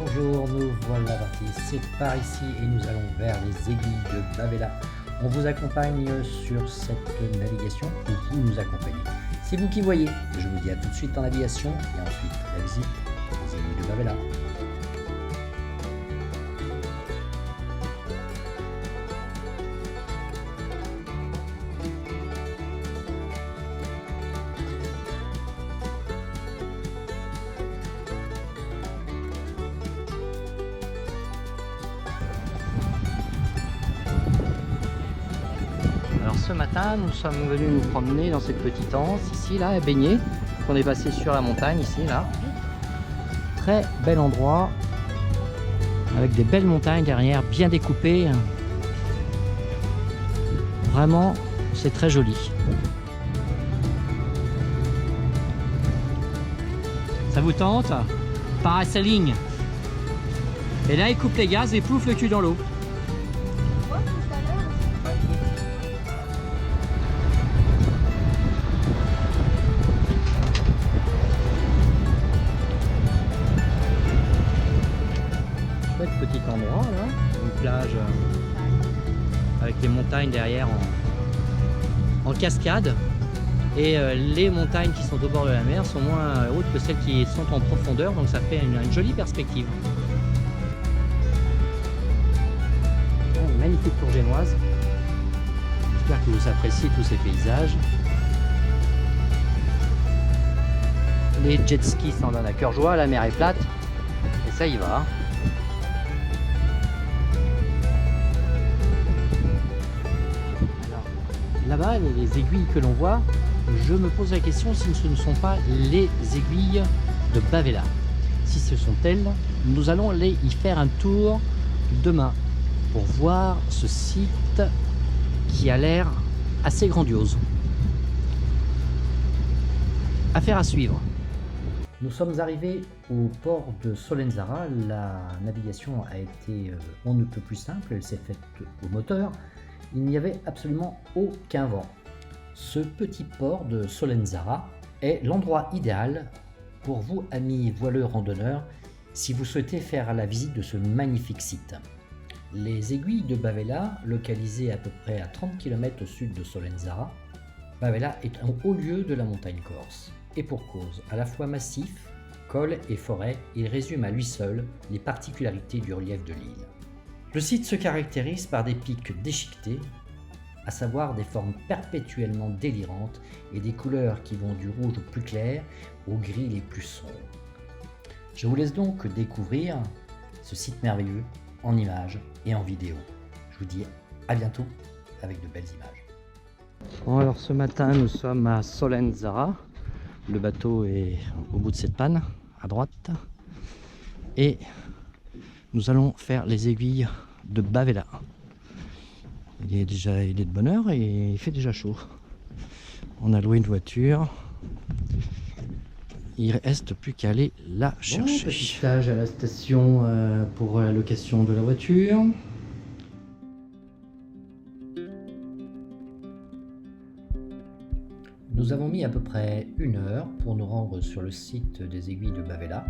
Bonjour, nous voilà partis, c'est par ici et nous allons vers les aiguilles de Bavela. On vous accompagne sur cette navigation ou vous nous accompagnez. C'est vous qui voyez. Je vous dis à tout de suite en navigation et ensuite la visite des aiguilles de Bavela. Alors ce matin, nous sommes venus nous promener dans cette petite anse ici, là, à baigner. On est passé sur la montagne ici, là. Très bel endroit, avec des belles montagnes derrière, bien découpées. Vraiment, c'est très joli. Ça vous tente? Parasailing. Et là, il coupe les gaz et plouffe le cul dans l'eau. Petit endroit là, une plage avec les montagnes derrière en cascade et les montagnes qui sont au bord de la mer sont moins hautes que celles qui sont en profondeur, donc ça fait une jolie perspective. Une magnifique tour génoise. J'espère que vous appréciez tous ces paysages. Les jet skis s'en donnent à cœur joie, la mer est plate et ça y va. Là-bas, les aiguilles que l'on voit, je me pose la question si ce ne sont pas les aiguilles de Bavela. Si ce sont elles, nous allons aller y faire un tour demain pour voir ce site qui a l'air assez grandiose. Affaire à suivre. Nous sommes arrivés au port de Solenzara. La navigation a été on ne peut plus simple, elle s'est faite au moteur. Il n'y avait absolument aucun vent. Ce petit port de Solenzara est l'endroit idéal pour vous, amis voileurs randonneurs, si vous souhaitez faire la visite de ce magnifique site. Les aiguilles de Bavela, localisées à peu près à 30 km au sud de Solenzara, Bavela est un haut lieu de la montagne corse. Et pour cause, à la fois massif, col et forêt, il résume à lui seul les particularités du relief de l'île. Le site se caractérise par des pics déchiquetés, à savoir des formes perpétuellement délirantes et des couleurs qui vont du rouge au plus clair au gris les plus sombres. Je vous laisse donc découvrir ce site merveilleux en images et en vidéo. Je vous dis à bientôt avec de belles images. Bon, alors ce matin nous sommes à Solenzara. Le bateau est au bout de cette panne, à droite. Et nous allons faire les aiguilles de Bavela. Il est de bonne heure et il fait déjà chaud. On a loué une voiture. Il reste plus qu'à aller la chercher. Bon, petit stage à la station pour la location de la voiture. Nous avons mis à peu près 1 heure pour nous rendre sur le site des aiguilles de Bavela.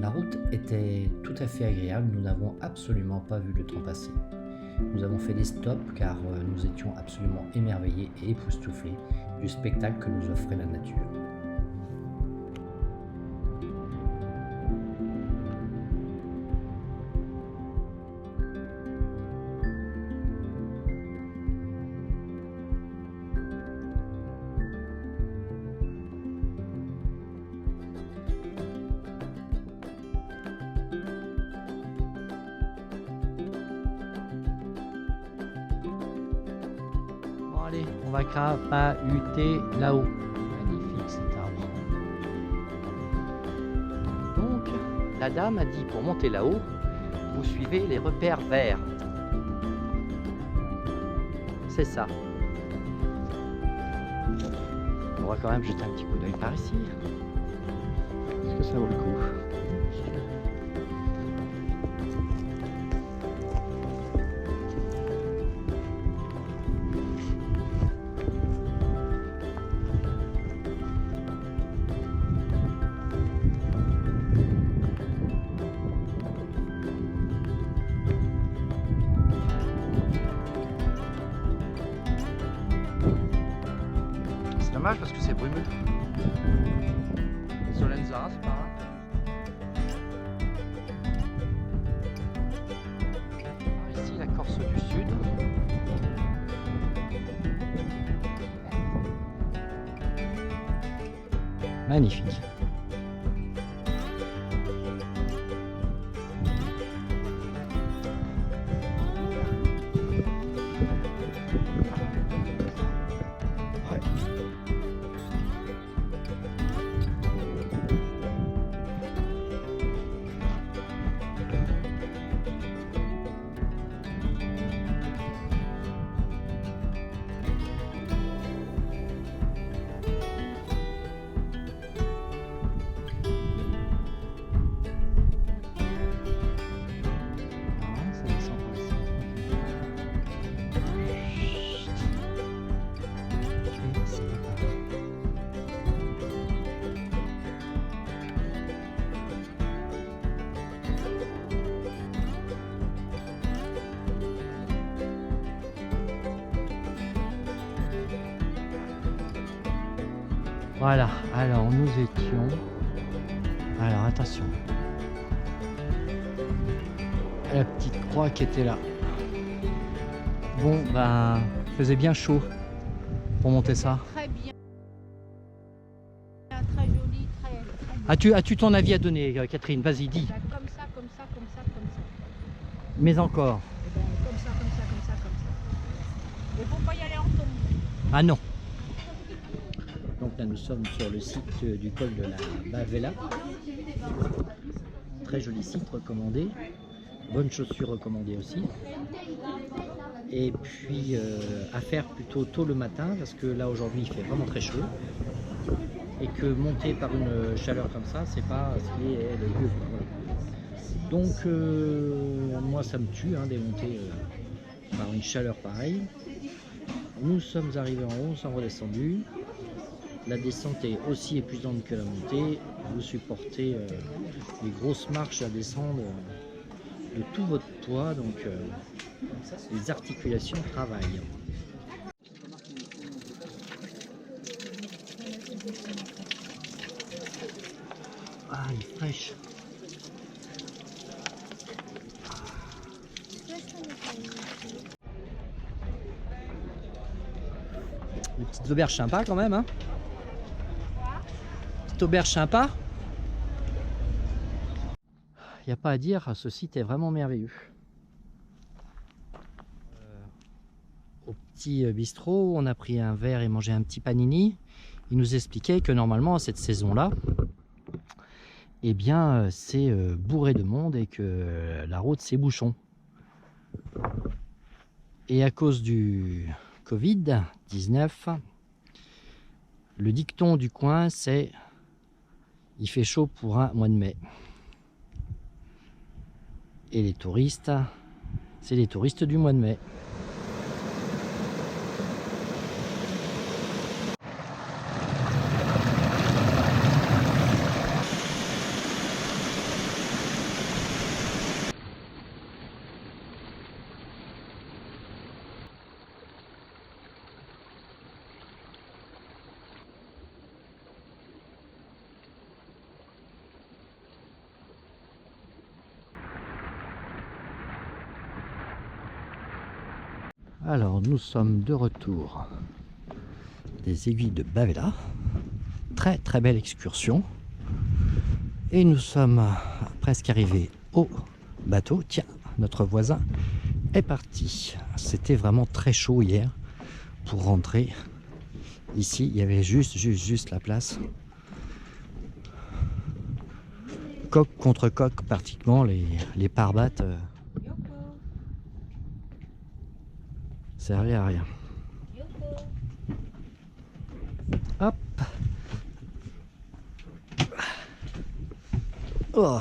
La route était tout à fait agréable, nous n'avons absolument pas vu le temps passer. Nous avons fait des stops car nous étions absolument émerveillés et époustouflés du spectacle que nous offrait la nature. Allez, on va crapahuter là-haut. Magnifique cet arbre. Donc, la dame a dit pour monter là-haut, vous suivez les repères verts. C'est ça. On va quand même jeter un petit coup d'œil par ici. Est-ce que ça vaut le coup? Dommage parce que c'est brumeux. Solenzara, c'est pas grave. Ici la Corse du Sud. Magnifique. Voilà, alors nous étions... Alors attention. La petite croix qui était là. Bon, ben, faisait bien chaud pour monter ça. Très bien. Très joli, très bien. As-tu ton avis à donner, Catherine? Vas-y, dis. Comme ça, comme ça, comme ça, comme ça. Mais encore. Eh ben, comme ça, comme ça, comme ça, comme ça. Il ne faut pas y aller en tombe. Ah non. Donc là nous sommes sur le site du col de la Bavella. Très joli site recommandé. Bonnes chaussures recommandées aussi. Et puis à faire plutôt tôt le matin parce que là aujourd'hui il fait vraiment très chaud. Et que monter par une chaleur comme ça, c'est pas ce qui est le mieux. Voilà. Donc moi ça me tue des montées par une chaleur pareille. Nous sommes arrivés en haut, nous sommes redescendus. La descente est aussi épuisante que la montée. Vous supportez les grosses marches à descendre de tout votre poids, donc les articulations travaillent. Ah, elle est fraîche. Des petites auberges sympas quand même, hein. Petite auberge sympa. Il n'y a pas à dire, ce site est vraiment merveilleux. Au petit bistrot, on a pris un verre et mangé un petit panini. Il nous expliquait que normalement, cette saison-là, eh bien, c'est bourré de monde et que la route, c'est bouchon. Et à cause du Covid-19, le dicton du coin, c'est « il fait chaud pour un mois de mai ». Et les touristes, c'est les touristes du mois de mai. Alors nous sommes de retour des aiguilles de Bavella. Très très belle excursion. Et nous sommes presque arrivés au bateau. Tiens, notre voisin est parti. C'était vraiment très chaud hier pour rentrer. Ici, il y avait juste la place. Coque contre coque, pratiquement, les pare-battes servaient à rien. Hop. Oh.